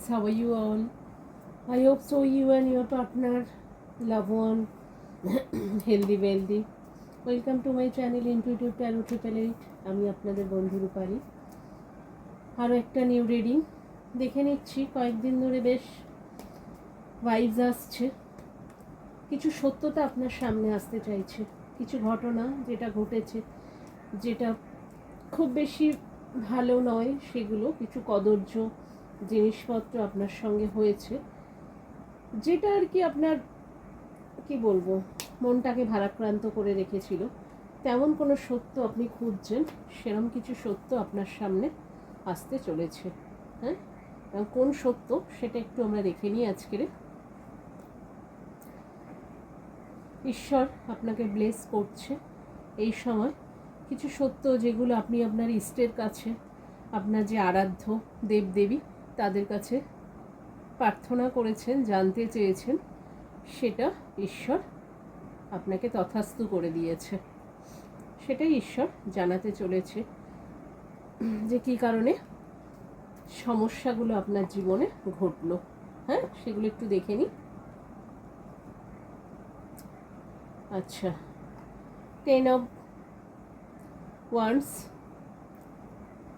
friends, how are you all? I hope so you and your partner, loved one, healthy, wealthy. Welcome to my channel Intuitive Tarot 888. আমি আপনাদের বন্ধু রূপালী। আরও একটা new reading দেখে নিচ্ছি। কয়েকদিন ধরে বেশ ভাইবস আসছে, কিছু সত্যতা আপনার সামনে আসতে চাইছে, কিছু ঘটনা যেটা ঘটেছে, যেটা খুব বেশি ভালো নয়, সেগুলো কিছু কদর্য জিনিসপত্র আপনার সঙ্গে হয়েছে, যেটা আর কি আপনার কি বলবো মনটাকে ভারাক্রান্ত করে রেখেছিল। তেমন কোনো সত্য আপনি খুঁজছেন, সেরকম কিছু সত্য আপনার সামনে আসতে চলেছে। হ্যাঁ, কোন সত্য সেটা একটু আমরা দেখে নিই আজকের। ঈশ্বর আপনাকে ব্লেস করছে এই সময় কিছু সত্য, যেগুলো আপনি আপনার ইষ্টের কাছে, আপনার যে আরাধ্য দেবদেবী তাদের কাছে প্রার্থনা করেছেন, জানতে চেয়েছেন, সেটা ঈশ্বর আপনাকে তথাস্তু করে দিয়েছে। সেটাই ঈশ্বর জানাতে চলেছে যে কী কারণে সমস্যাগুলো আপনার জীবনে ঘটলো। হ্যাঁ, সেগুলো একটু দেখে নিই। আচ্ছা, 10 অফ ওয়ান্ডস,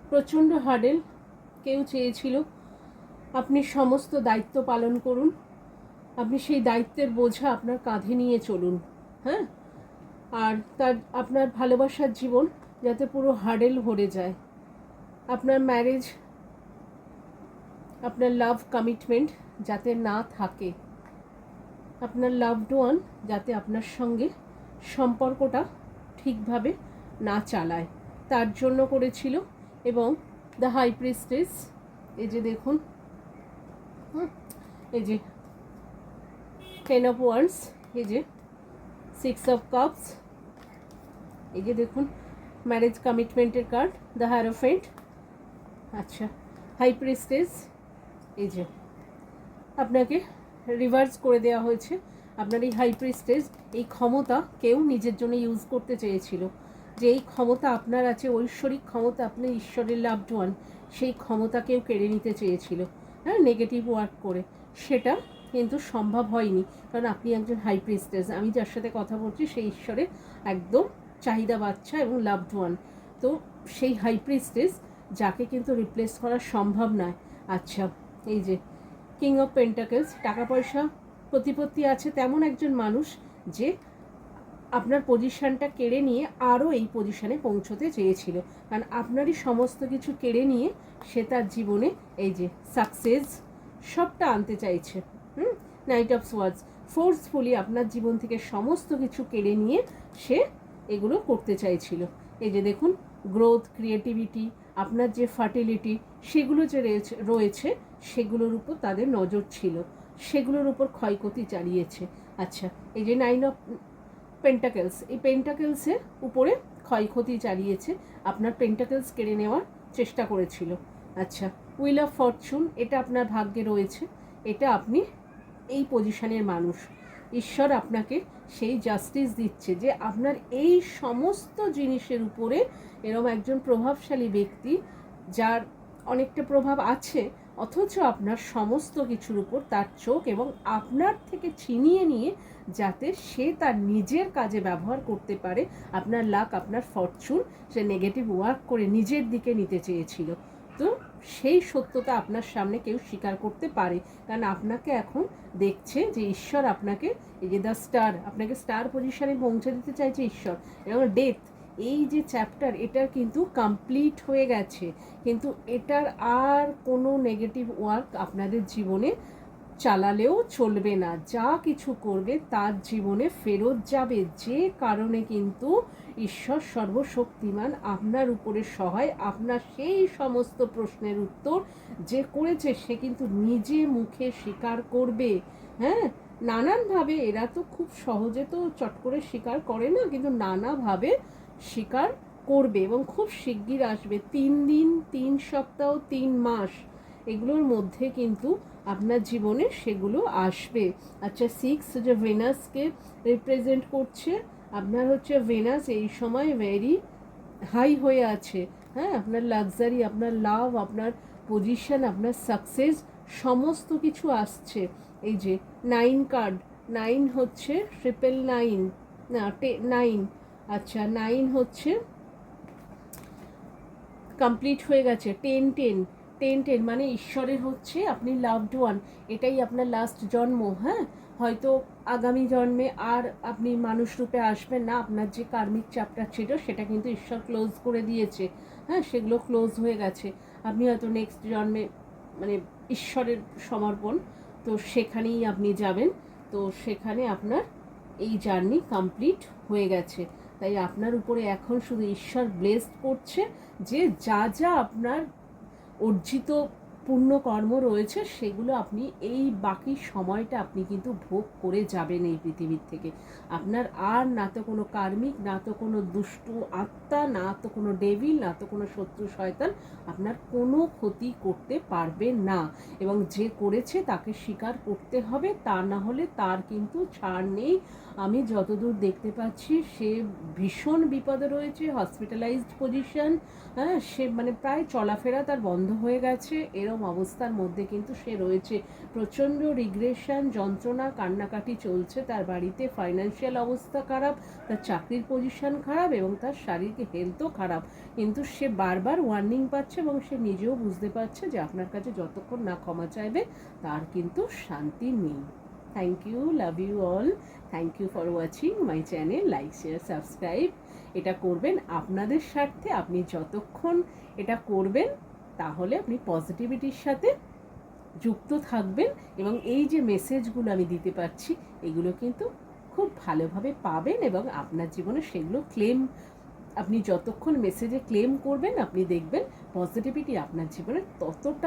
প্রচণ্ড হার্ডেল। কেউ চেয়েছিল আপনি সমস্ত দায়িত্ব পালন করুন, আপনি সেই দায়িত্বের বোঝা আপনার কাঁধে নিয়ে চলুন। হ্যাঁ, আর তার আপনার ভালোবাসার জীবন যাতে পুরো হার্ডেল ভরে যায়, আপনার ম্যারেজ, আপনার লাভ কমিটমেন্ট যাতে না থাকে, আপনার লাভড ওয়ান যাতে আপনার সঙ্গে সম্পর্কটা ঠিকভাবে না চালায়, তার জন্য করেছিল। এবং দ্য হাই প্রিস্টেস, এই যে দেখুন, এই যে 10 অফ ওয়ান্ডস, এই যে 6 অফ কাপস, এই যে দেখুন ম্যারেজ কমিটমেন্টের কার্ড, দ্য হায়ারোফেন্ট। আচ্ছা, হাই প্রিস্টেস, এই যে আপনাকে রিভার্স করে দেওয়া হয়েছে। আপনার এই হাই প্রিস্টেস, এই ক্ষমতা কেউ নিজের জন্য ইউজ করতে চেয়েছিল, যে এই ক্ষমতা আপনার আছে, ঐশ্বরিক ক্ষমতা, আপনি ঈশ্বরের লাভড ওয়ান, সেই ক্ষমতা কেউ কেড়ে নিতে চেয়েছিল। হ্যাঁ, নেগেটিভ ওয়ার্ক করে, সেটা কিন্তু সম্ভব হয়নি, কারণ আপনি একজন হাই প্রিস্টেস। আমি যার সাথে কথা বলছি সেই ঈশ্বরের একদম চাহিদা বাচ্চা এবং লাভড ওয়ান। তো সেই হাই প্রিস্টেস যাকে কিন্তু রিপ্লেস করা সম্ভব নয়। আচ্ছা, এই যে কিং অফ পেন্টাকেলস, টাকা পয়সা প্রতিপত্তি আছে তেমন একজন মানুষ যে আপনার পজিশানটা কেড়ে নিয়ে আরও এই পজিশানে পৌঁছতে চেয়েছিল, কারণ আপনারই সমস্ত কিছু কেড়ে নিয়ে সে তার জীবনে এই যে সাকসেস সবটা আনতে চাইছে। নাইট অফ সোয়ার্ডস, ফোর্সফুলি আপনার জীবন থেকে সমস্ত কিছু কেড়ে নিয়ে সে এগুলো করতে চাইছিল। এই যে দেখুন গ্রোথ, ক্রিয়েটিভিটি, আপনার যে ফার্টিলিটি, সেগুলো যে রয়েছে সেগুলোর উপর তাদের নজর ছিল, সেগুলোর উপর ক্ষয়ক্ষতি চালিয়েছে। আচ্ছা, এই যে 9 অফ পেন্টাকেলস, এই পেন্টাকেলসের উপরে ক্ষয়ক্ষতি চালিয়েছে, আপনার পেন্টাকেলস কেড়ে নেওয়ার চেষ্টা করেছিল। আচ্ছা, হুইল অফ ফরচুন, এটা আপনার ভাগ্যে রয়েছে, এটা আপনি এই পজিশনের মানুষ। ঈশ্বর আপনাকে সেই জাস্টিস দিচ্ছে যে আপনার এই সমস্ত জিনিসের উপরে এরকম একজন প্রভাবশালী ব্যক্তি, যার অনেকটা প্রভাব আছে, অথচ আপনার সমস্ত কিছুর উপর তার চোখ, এবং আপনার থেকে ছিনিয়ে নিয়ে যাতে সে তার নিজের কাজে ব্যবহার করতে পারে আপনার লাক, আপনার ফরচুন, সে নেগেটিভ ওয়ার্ক করে নিজের দিকে নিতে চেয়েছিল। তো সেই সত্যতা আপনার সামনে কেউ স্বীকার করতে পারে, কারণ আপনাকে এখন দেখছে যে ঈশ্বর আপনাকে, এই যে দ্য স্টার, আপনাকে স্টার পজিশনে পৌঁছে দিতে চাইছে ঈশ্বর। এবং ডেথ, এই যে চ্যাপ্টার, এটার কিন্তু কমপ্লিট হয়ে গেছে, কিন্তু এটার আর কোনো নেগেটিভ ওয়ার্ক আপনাদের জীবনে চালালেও চলবে না। যা কিছু করবে তার জীবনে ফেরত যাবে, যে কারণে কিন্তু ঈশ্বর সর্বশক্তিমান আপনার উপরে সহায়। আপনার সেই সমস্ত প্রশ্নের উত্তর যে করেছে সে কিন্তু নিজে মুখে স্বীকার করবে। হ্যাঁ, নানানভাবে, এরা তো খুব সহজে তো চট করে স্বীকার করে না, কিন্তু নানাভাবে স্বীকার করবে এবং খুব শিগগির আসবে। 3 দিন, 3 সপ্তাহ, 3 মাস, এগুলোর মধ্যে কিন্তু আপনার জীবনে সেগুলো আসবে। আচ্ছা, 6 যে ভেনাসকে রিপ্রেজেন্ট করছে, আপনার হচ্ছে ভেনাস এই সময় ভেরি হাই হয়ে আছে। হ্যাঁ, আপনার লাক্সারি, আপনার লাভ, আপনার পজিশন, আপনার সাকসেস সমস্ত কিছু আসছে। এই যে 9 কার্ড, 9 হচ্ছে 999, না 9, আচ্ছা 9 হচ্ছে কমপ্লিট হয়ে গেছে। 10 মানে ঈশ্বরের হচ্ছে আপনি লাভড ওয়ান, এটাই আপনার লাস্ট জন্ম। হ্যাঁ, হয়তো আগামী জন্মে আর আপনি মানুষ রূপে আসবেন না, আপনার যে কার্মিক চ্যাপ্টার ছিল সেটা কিন্তু ঈশ্বর ক্লোজ করে দিয়েছে। হ্যাঁ, সেগুলো ক্লোজ হয়ে গেছে। আপনি হয়তো নেক্সট জন্মে মানে ঈশ্বরের সমর্পণ, তো সেখানেই আপনি যাবেন। তো সেখানে আপনার এই জার্নি কমপ্লিট হয়ে গেছে। তাই আপনার উপরে এখন শুধু ঈশ্বর ব্লেসড করছে যে যা যা আপনার অর্জিত পুণ্যকর্ম রয়েছে সেগুলো আপনি এই বাকি সময়টা আপনি কিন্তু ভোগ করে যাবেন এই পৃথিবীর থেকে। আপনার আর না তো কোনো কার্মিক, না তো কোনো দুষ্টু আত্মা, না তো কোনো ডেভিল, না তো কোনো শত্রু শয়তান আপনার কোনো ক্ষতি করতে পারবে না। এবং যে করেছে তাকে স্বীকার করতে হবে, তা না হলে তার কিন্তু ছাড় নেই। আমি যতদূর দেখতে পাচ্ছি সে ভীষণ বিপদে রয়েছে, হসপিটালাইজড পজিশন। হ্যাঁ, সে মানে প্রায় চলাফেরা তার বন্ধ হয়ে গেছে, এরম অবস্থার মধ্যে কিন্তু সে রয়েছে। প্রচণ্ড রিগ্রেশন, যন্ত্রণা, কান্নাকাটি চলছে তার বাড়িতে। ফাইন্যান্সিয়াল অবস্থা খারাপ, তার চাকরির পজিশন খারাপ এবং তার শারীরিক হেলথও খারাপ। কিন্তু সে বারবার ওয়ার্নিং পাচ্ছে এবং সে নিজেও বুঝতে পারছে যে আপনার কাছে যতক্ষণ না ক্ষমা চাইবে তার কিন্তু শান্তি নেই। Thank you, love you all, thank you for watching my channel. Like, share, subscribe এটা করবেন আপনাদের স্বার্থে। আপনি যতক্ষণ এটা করবেন তাহলে আপনি পজিটিভিটির সাথে যুক্ত থাকবেন এবং এই যে মেসেজগুলো আমি দিতে পারছি এগুলো কিন্তু খুব ভালোভাবে পাবেন এবং আপনার জীবনে সেগুলো ক্লেম, আপনি যতক্ষণ মেসেজে ক্লেম করবেন আপনি দেখবেন পজিটিভিটি আপনার জীবনে ততটা